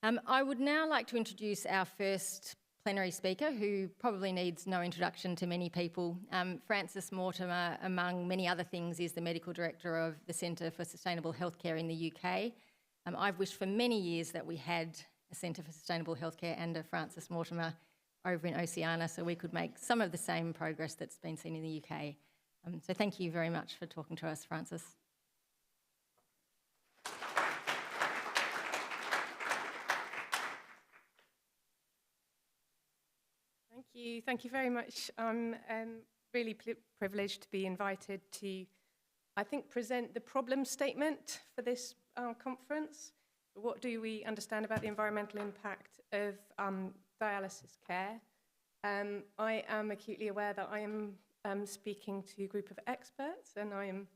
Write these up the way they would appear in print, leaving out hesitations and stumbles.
I would now like to introduce our first plenary speaker, who probably needs no introduction to many people. Frances Mortimer, among many other things, is the Medical Director of the Centre for Sustainable Healthcare in the UK. I've wished for many years that we had a Centre for Sustainable Healthcare and a Frances Mortimer over in Oceania, so we could make some of the same progress that's been seen in the UK. So thank you very much for talking to us, Frances. Thank you very much. I'm really privileged to be invited to, I think, present the problem statement for this conference. What do we understand about the environmental impact of dialysis care? I am acutely aware that I am speaking to a group of experts, and I am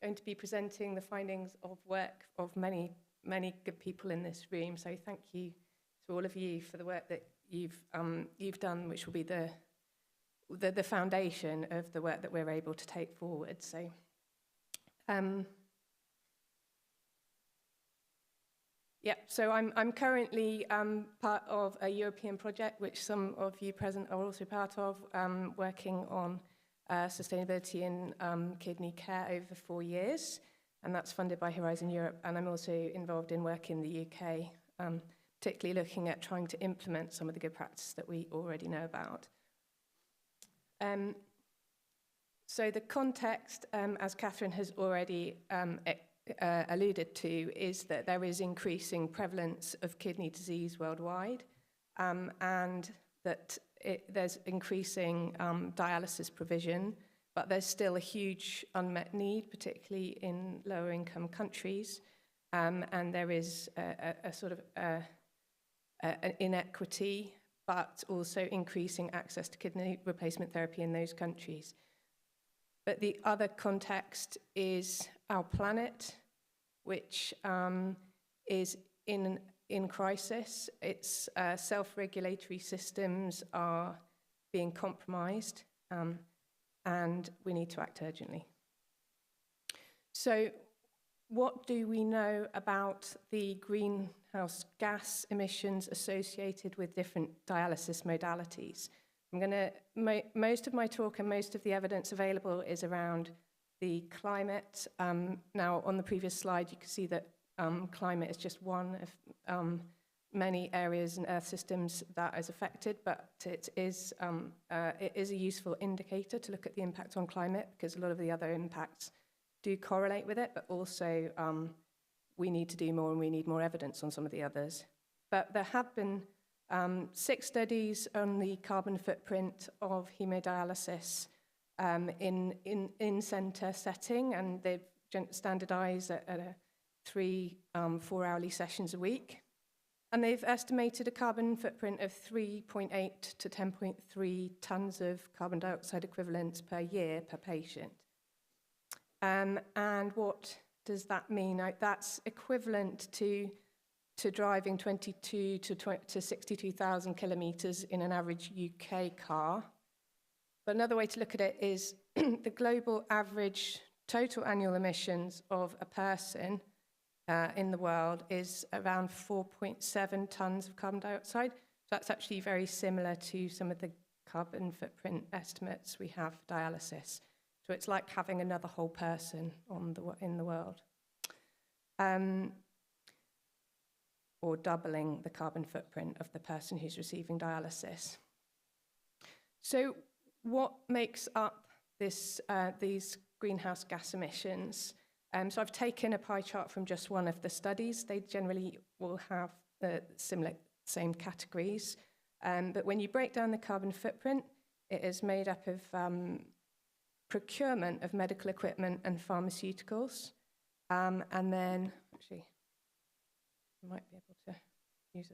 going to be presenting the findings of work of many, many good people in this room. So thank you to all of you for the work that you've done, which will be the foundation of the work that we're able to take forward. So, so I'm currently part of a European project, which some of you present are also part of, working on sustainability in kidney care over 4 years, and that's funded by Horizon Europe. And I'm also involved in work in the UK, particularly looking at trying to implement some of the good practice that we already know about. So the context, as Katherine has already alluded to, is that there is increasing prevalence of kidney disease worldwide, and that there's increasing dialysis provision, but there's still a huge unmet need, particularly in lower income countries, and there is a sort of an inequity, but also increasing access to kidney replacement therapy in those countries. But the other context is our planet, which is in crisis. Its self-regulatory systems are being compromised, and we need to act urgently. So what do we know about the greenhouse gas emissions associated with different dialysis modalities? Most of my talk and most of the evidence available is around the climate. Now, on the previous slide, you can see that climate is just one of many areas in Earth systems that is affected, but it is a useful indicator to look at the impact on climate, because a lot of the other impacts do correlate with it, but also we need to do more, and we need more evidence on some of the others. But there have been 6 studies on the carbon footprint of hemodialysis in centre setting, and they've standardised at 3 4-hourly sessions a week. And they've estimated a carbon footprint of 3.8 to 10.3 tonnes of carbon dioxide equivalents per year per patient. And what does that mean? That's equivalent to driving 22 to 62,000 kilometres in an average UK car. But another way to look at it is the global average total annual emissions of a person in the world is around 4.7 tonnes of carbon dioxide. So that's actually very similar to some of the carbon footprint estimates we have for dialysis. So it's like having another whole person in the world. Or doubling the carbon footprint of the person who's receiving dialysis. So what makes up these greenhouse gas emissions? So I've taken a pie chart from just one of the studies. They generally will have the same categories. But when you break down the carbon footprint, it is made up of procurement of medical equipment and pharmaceuticals. And then, actually, I might be able to use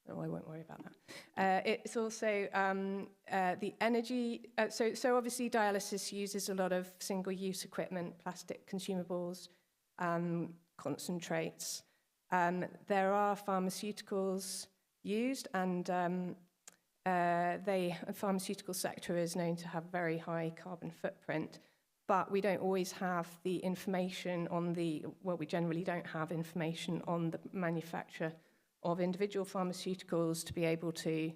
no, I won't worry about that. It's also the energy. So obviously dialysis uses a lot of single-use equipment, plastic consumables, concentrates. There are pharmaceuticals used, and the pharmaceutical sector is known to have very high carbon footprint. but we don't always have the information on we generally don't have information on the manufacture of individual pharmaceuticals to be able to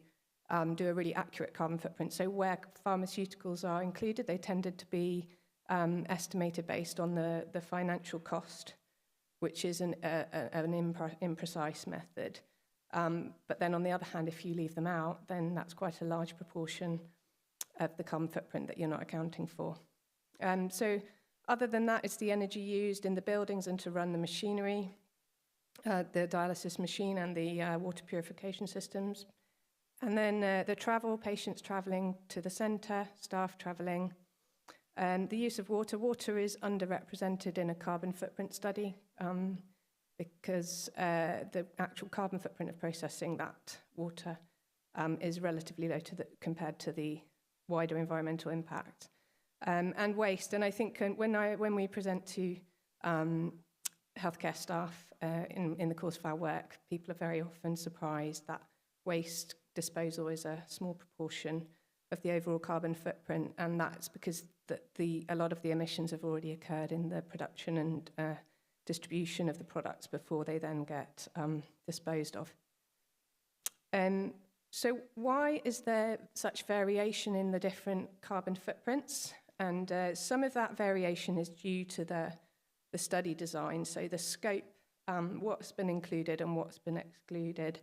do a really accurate carbon footprint. So where pharmaceuticals are included, they tended to be estimated based on the financial cost, which is an imprecise method. But then on the other hand, if you leave them out, then that's quite a large proportion of the carbon footprint that you're not accounting for. So other than that, it's the energy used in the buildings and to run the machinery, the dialysis machine and the water purification systems. And then the travel, patients traveling to the centre, staff traveling. The use of water. Water is underrepresented in a carbon footprint study because the actual carbon footprint of processing that water is relatively low compared to the wider environmental impact. And waste. And I think when we present to healthcare staff in the course of our work, people are very often surprised that waste disposal is a small proportion of the overall carbon footprint, and that's because a lot of the emissions have already occurred in the production and distribution of the products before they then get disposed of. So why is there such variation in the different carbon footprints? And some of that variation is due to the study design, so the scope, what's been included and what's been excluded.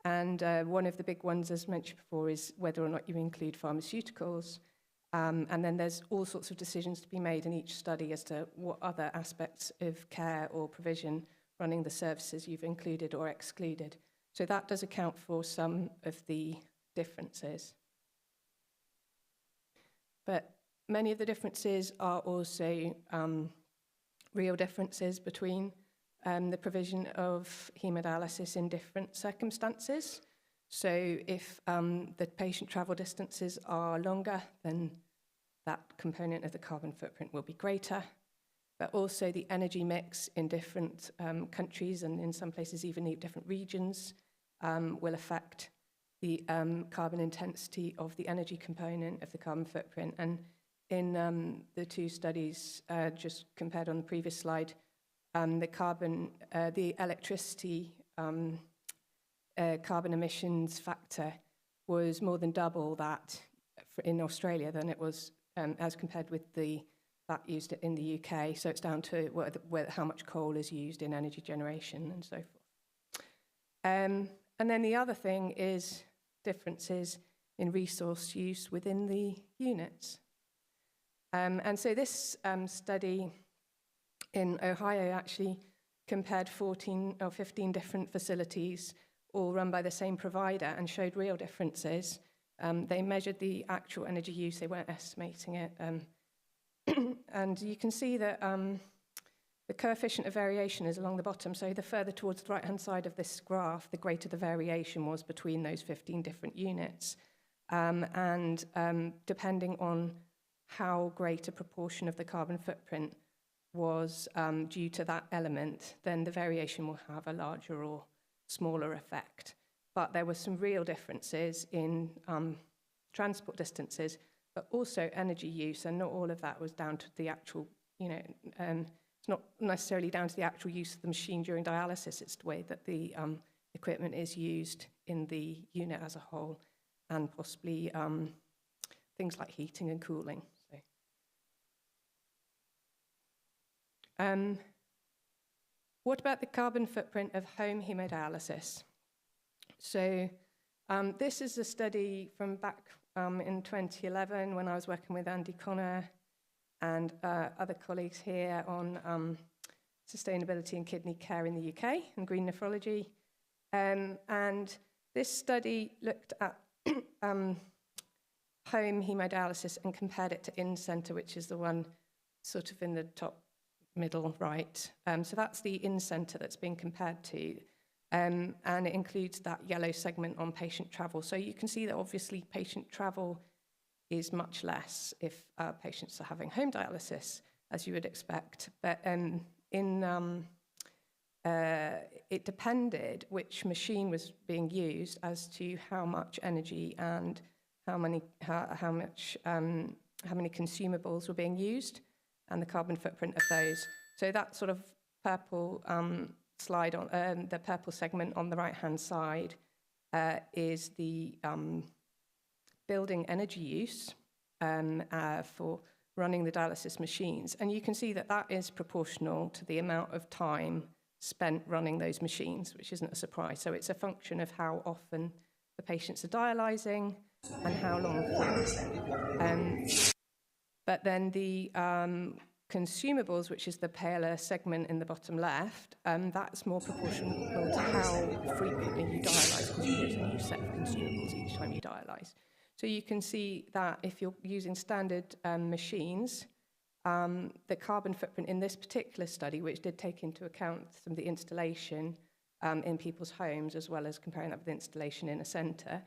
And one of the big ones, as mentioned before, is whether or not you include pharmaceuticals. And then there's all sorts of decisions to be made in each study as to what other aspects of care or provision running the services you've included or excluded. So that does account for some of the differences. But many of the differences are also real differences between the provision of hemodialysis in different circumstances. So if the patient travel distances are longer, then that component of the carbon footprint will be greater. But also the energy mix in different countries and in some places even in different regions will affect the carbon intensity of the energy component of the carbon footprint. And in the two studies just compared on the previous slide, the electricity carbon emissions factor was more than double that in Australia than it was as compared with that used in the UK. So it's down to how much coal is used in energy generation and so forth. And then the other thing is differences in resource use within the units. And so this study in Ohio actually compared 14 or 15 different facilities, all run by the same provider, and showed real differences. They measured the actual energy use, they weren't estimating it. And you can see that the coefficient of variation is along the bottom. So the further towards the right-hand side of this graph, the greater the variation was between those 15 different units. And depending on how great a proportion of the carbon footprint was due to that element, then the variation will have a larger or smaller effect. But there were some real differences in transport distances, but also energy use, and not all of that was down to the actual, it's not necessarily down to the actual use of the machine during dialysis, it's the way that the equipment is used in the unit as a whole, and possibly things like heating and cooling. What about the carbon footprint of home hemodialysis? So this is a study from back in 2011 when I was working with Andy Connor and other colleagues here on sustainability in kidney care in the UK and green nephrology. And this study looked at home hemodialysis and compared it to in-centre, which is the one sort of in the top middle right. So that's the in-centre that's being compared to. And it includes that yellow segment on patient travel. So you can see that obviously patient travel is much less if patients are having home dialysis, as you would expect. But it depended which machine was being used as to how much energy and how many consumables were being used. and the carbon footprint of those. So that sort of purple slide on the purple segment on the right-hand side is the building energy use for running the dialysis machines. And you can see that that is proportional to the amount of time spent running those machines, which isn't a surprise. So it's a function of how often the patients are dialysing and how long for. But then the consumables, which is the paler segment in the bottom left, that's more proportional to how frequently you dialyse, because you use a new set of consumables each time you dialyse. So you can see that if you're using standard machines, the carbon footprint in this particular study, which did take into account some of the installation in people's homes, as well as comparing that with installation in a centre,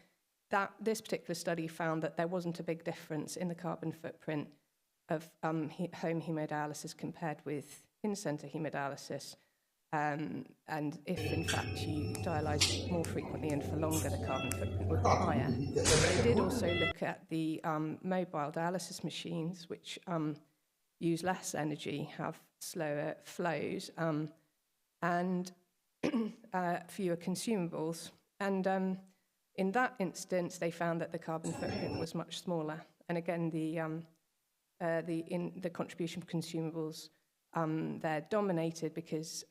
that this particular study found that there wasn't a big difference in the carbon footprint of home hemodialysis compared with in-centre hemodialysis. And if, in fact, you dialyse more frequently and for longer, the carbon footprint would be higher. They did also look at the mobile dialysis machines, which use less energy, have slower flows, and fewer consumables. And in that instance, they found that the carbon footprint was much smaller. And again, the contribution of consumables, they're dominated because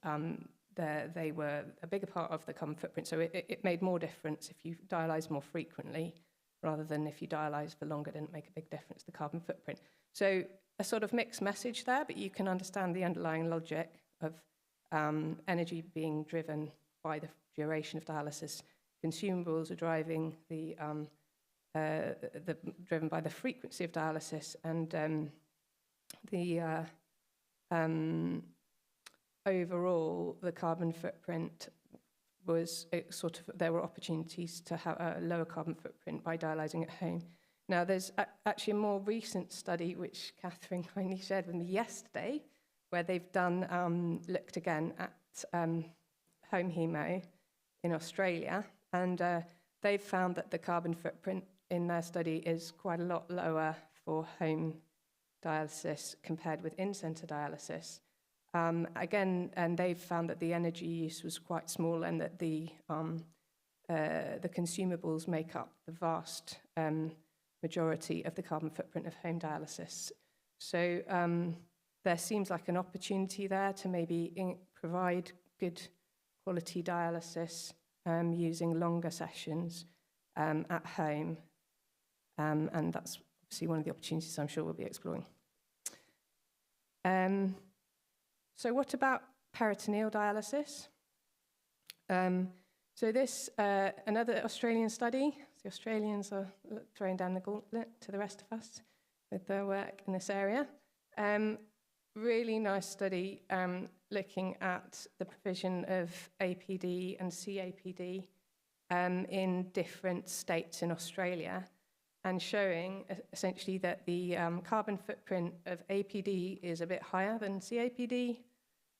they were a bigger part of the carbon footprint. So it made more difference if you dialyse more frequently, rather than if you dialyse for longer, didn't make a big difference, the carbon footprint. So a sort of mixed message there, but you can understand the underlying logic of energy being driven by the duration of dialysis. Consumables are driving driven by the frequency of dialysis, and overall, the carbon footprint was there were opportunities to have a lower carbon footprint by dialysing at home. Now, there's actually a more recent study, which Katherine kindly shared with me yesterday, where they've looked again at home hemo in Australia, and they've found that the carbon footprint in their study is quite a lot lower for home dialysis compared with in-centre dialysis. Again, and they've found that the energy use was quite small, and that the consumables make up the vast majority of the carbon footprint of home dialysis. So there seems like an opportunity there to maybe provide good quality dialysis using longer sessions at home. And that's obviously one of the opportunities I'm sure we'll be exploring. So what about peritoneal dialysis? So this, another Australian study. The Australians are throwing down the gauntlet to the rest of us with their work in this area. Really nice study looking at the provision of APD and CAPD in different states in Australia, and showing essentially that the carbon footprint of APD is a bit higher than CAPD,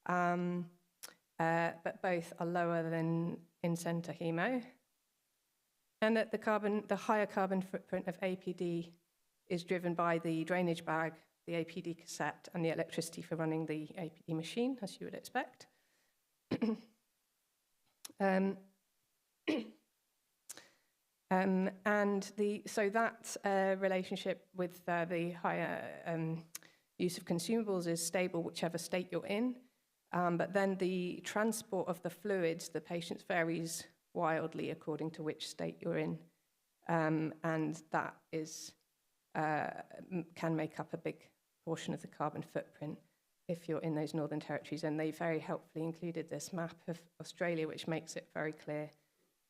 but both are lower than in-centre hemo, and that the higher carbon footprint of APD is driven by the drainage bag, the APD cassette, and the electricity for running the APD machine, as you would expect. So that relationship with the higher use of consumables is stable whichever state you're in, but then the transport of the fluids, the patients, varies wildly according to which state you're in, and that is can make up a big portion of the carbon footprint if you're in those Northern Territories. And they very helpfully included this map of Australia, which makes it very clear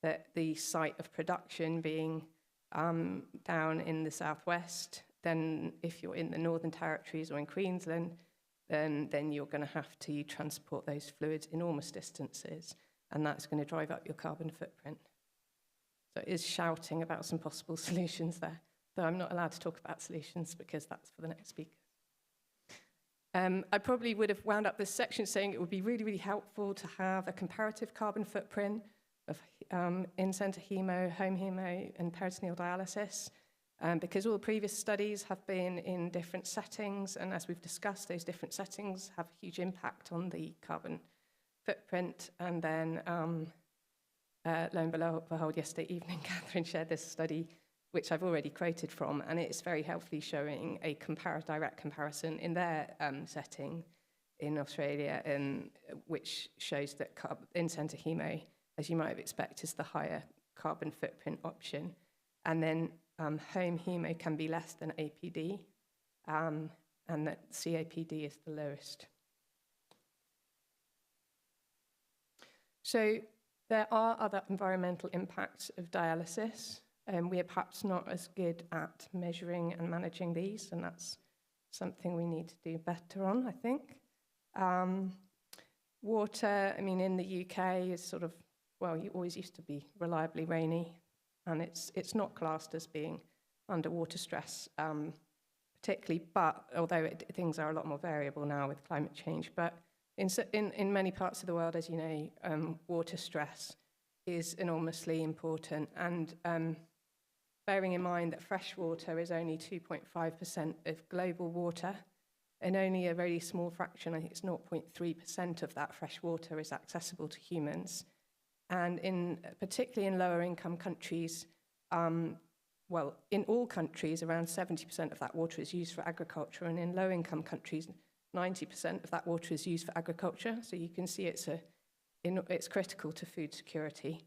that the site of production being down in the southwest, then if you're in the Northern Territories or in Queensland, then you're going to have to transport those fluids enormous distances, and that's going to drive up your carbon footprint. So it is shouting about some possible solutions there, though I'm not allowed to talk about solutions because that's for the next speaker. I probably would have wound up this section saying it would be really, really helpful to have a comparative carbon footprint of in-centre hemo, home hemo, and peritoneal dialysis. because all previous studies have been in different settings, and as we've discussed, those different settings have a huge impact on the carbon footprint. And then, lo and behold, yesterday evening, Katherine shared this study, which I've already quoted from, and it's very helpfully showing a direct comparison in their setting in Australia, which shows that in-centre hemo, as you might have expected, is the higher carbon footprint option. And then home hemo can be less than APD, and that CAPD is the lowest. So there are other environmental impacts of dialysis, and we are perhaps not as good at measuring and managing these, and that's something we need to do better on, I think. Water, I mean, in the UK is sort of, well, it always used to be reliably rainy, and it's not classed as being under water stress particularly, but although things are a lot more variable now with climate change, but in many parts of the world, as you know, water stress is enormously important, and bearing in mind that fresh water is only 2.5% of global water, and only a very small fraction, I think it's 0.3% of that fresh water is accessible to humans. And particularly in lower income countries, well, in all countries, around 70% of that water is used for agriculture, and in low income countries, 90% of that water is used for agriculture. So you can see it's critical to food security.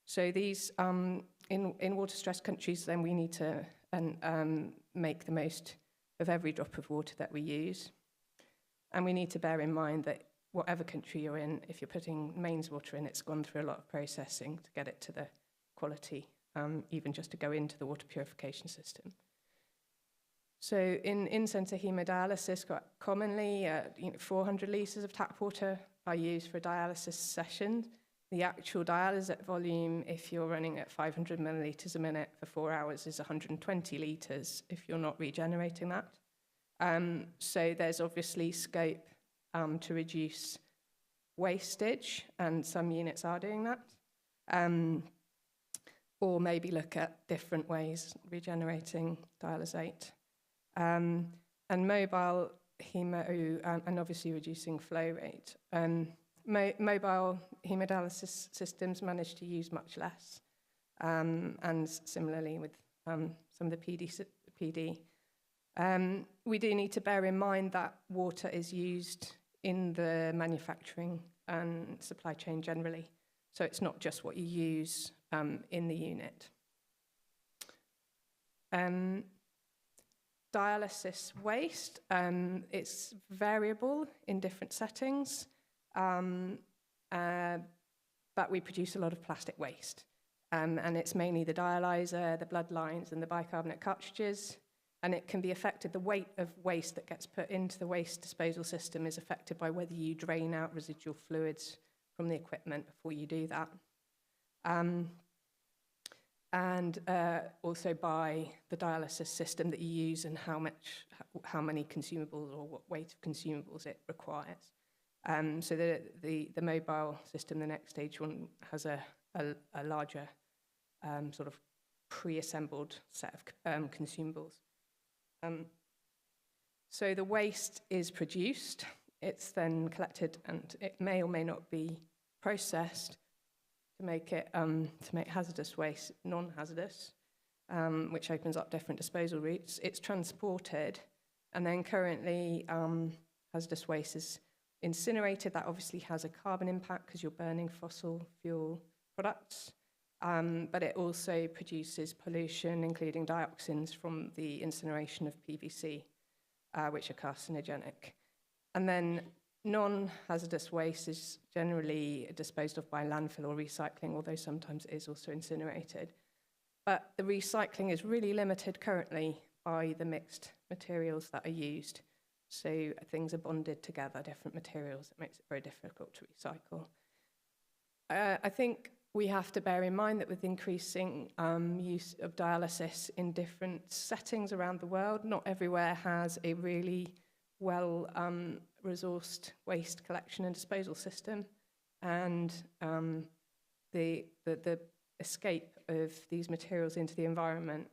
So these, in water-stressed countries, then we need to make the most of every drop of water that we use. And we need to bear in mind that whatever country you're in, if you're putting mains water in, it's gone through a lot of processing to get it to the quality, even just to go into the water purification system. So in-centre hemodialysis, quite commonly, 400 litres of tap water are used for a dialysis session. The actual dialysate volume, if you're running at 500 millilitres a minute for 4 hours, is 120 litres if you're not regenerating that. So there's obviously scope to reduce wastage, and some units are doing that. Or maybe look at different ways regenerating dialysate. And mobile hemo, and obviously reducing flow rate. Mobile hemodialysis systems manage to use much less, and similarly with some of the PD. We do need to bear in mind that water is used in the manufacturing and supply chain generally, so it's not just what you use in the unit. Dialysis waste, it's variable in different settings. But we produce a lot of plastic waste. And it's mainly the dialyzer, the blood lines, and the bicarbonate cartridges. And it can be affected, the weight of waste that gets put into the waste disposal system is affected by whether you drain out residual fluids from the equipment before you do that. And also by the dialysis system that you use and how many consumables or what weight of consumables it requires. So the mobile system, the next stage one, has a larger sort of pre-assembled set of consumables. So the waste is produced, it's then collected, and it may or may not be processed to make it to make hazardous waste non-hazardous, which opens up different disposal routes. It's transported, and then currently hazardous waste is incinerated. That obviously has a carbon impact because you're burning fossil fuel products, but it also produces pollution, including dioxins from the incineration of PVC, which are carcinogenic. And then non-hazardous waste is generally disposed of by landfill or recycling, although sometimes it is also incinerated. But the recycling is really limited currently by the mixed materials that are used. So things are bonded together, different materials. It makes it very difficult to recycle. I think we have to bear in mind that with increasing use of dialysis in different settings around the world, not everywhere has a really well resourced waste collection and disposal system, and the escape of these materials into the environment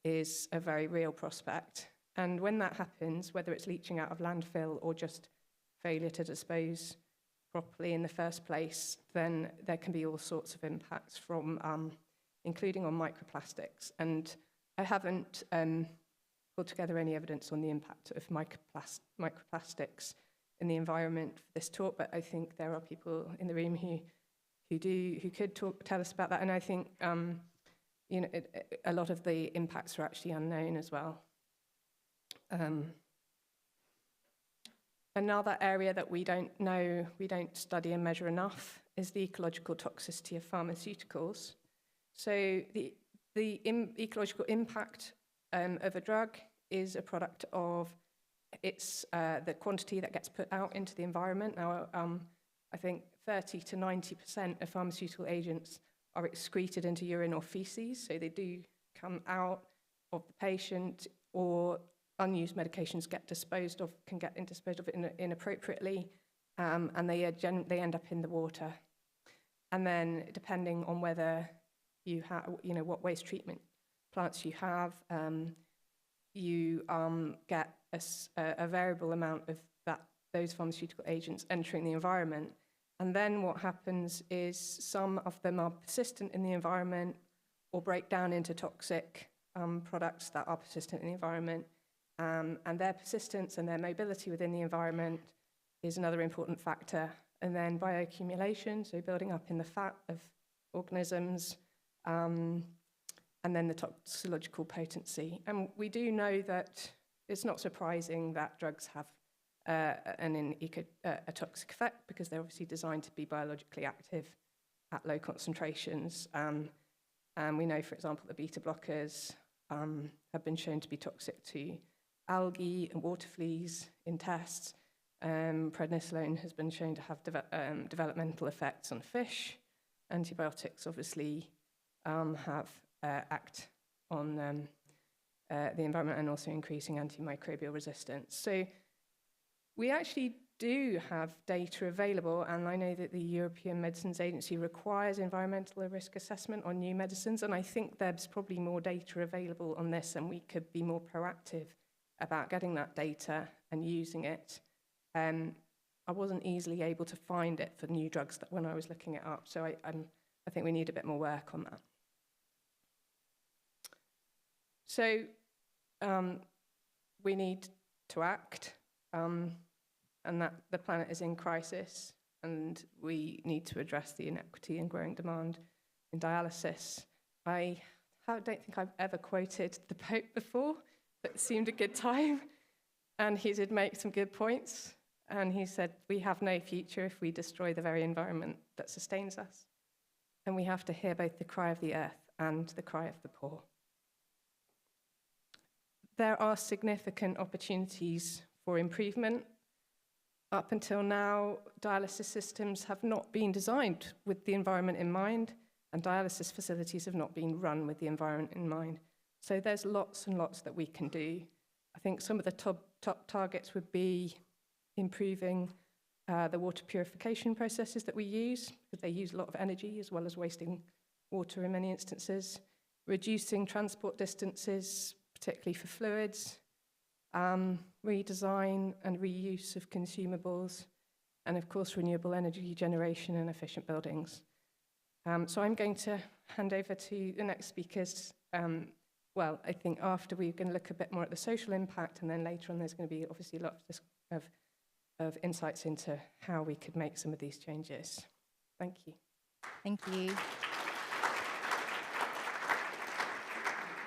is a very real prospect. And when that happens, whether it's leaching out of landfill or just failure to dispose properly in the first place, then there can be all sorts of impacts from, including on microplastics. And I haven't pulled together any evidence on the impact of microplastics in the environment for this talk, but I think there are people in the room who could tell us about that. And I think a lot of the impacts are actually unknown as well. Another area that we don't know, we don't study and measure enough, is the ecological toxicity of pharmaceuticals. So the ecological impact of a drug is a product of the quantity that gets put out into the environment. Now, I think 30 to 90% of pharmaceutical agents are excreted into urine or feces, so they do come out of the patient, or unused medications can get disposed of inappropriately, and they end up in the water. And then, depending on whether you have, what waste treatment plants you have, you get a variable amount of those pharmaceutical agents entering the environment. And then what happens is some of them are persistent in the environment or break down into toxic products that are persistent in the environment. And their persistence and their mobility within the environment is another important factor. And then bioaccumulation, so building up in the fat of organisms, and then the toxicological potency. And we do know that it's not surprising that drugs have a toxic effect, because they're obviously designed to be biologically active at low concentrations. And we know, for example, that beta blockers have been shown to be toxic to algae and water fleas in tests. Prednisolone has been shown to have developmental effects on fish. Antibiotics obviously act on the environment and also increasing antimicrobial resistance. So we actually do have data available, and I know that the European Medicines Agency requires environmental risk assessment on new medicines, and I think there's probably more data available on this, and we could be more proactive about getting that data and using it. I wasn't easily able to find it for new drugs when I was looking it up, so I think we need a bit more work on that. So we need to act, and that the planet is in crisis, and we need to address the inequity and growing demand in dialysis. I don't think I've ever quoted the Pope before, but it seemed a good time, and he did make some good points, and he said, we have no future if we destroy the very environment that sustains us, and we have to hear both the cry of the earth and the cry of the poor. There are significant opportunities for improvement. Up until now, dialysis systems have not been designed with the environment in mind, and dialysis facilities have not been run with the environment in mind. So there's lots and lots that we can do. I think some of the top targets would be improving the water purification processes that we use, because they use a lot of energy as well as wasting water in many instances, reducing transport distances, particularly for fluids, redesign and reuse of consumables, and of course renewable energy generation and efficient buildings. So I'm going to hand over to the next speakers. Well, I think after we're going to look a bit more at the social impact, and then later on there's going to be obviously lots of insights into how we could make some of these changes. Thank you. Thank you.